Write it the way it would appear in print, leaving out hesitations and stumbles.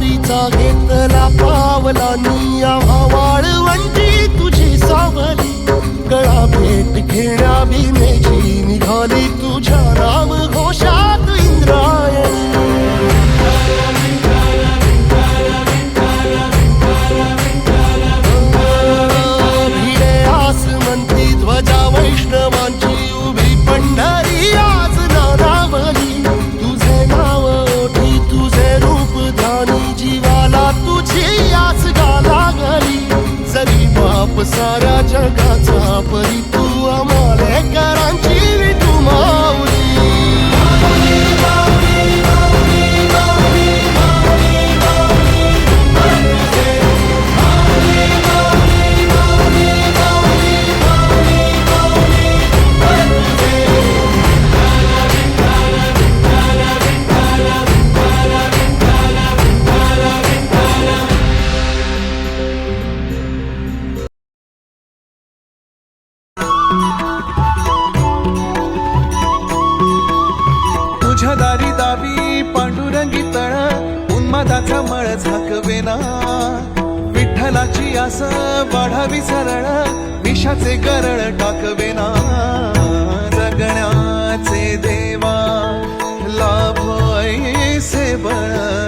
वारीचा घेतला पावलांनी आम्हा वाळवंटी तुझी सावली गळा भेट घेण्या भीमेची निघाली तुझ्या नाम घोषात इंद्रायणी भिडे आसमंती ध्वजा वैष्णवांची उभी पंढरी आज नानावली तुझे नाव ओठी तुझे रूप ध्यानी जीवाला तुझी आस गा लागली जरी बाप साऱ्या जगाचा परी तू आम्हालेकरांची विठू माऊली तुझ्या दारी दावी पांडुरंगी तळ उन्मादाचा मळ झाकवेना विठ्ठलाची आस वाढावी सरळ विषाचे गरळ टाकवेना जगण्याचे देवा लाभ ऐसे बळ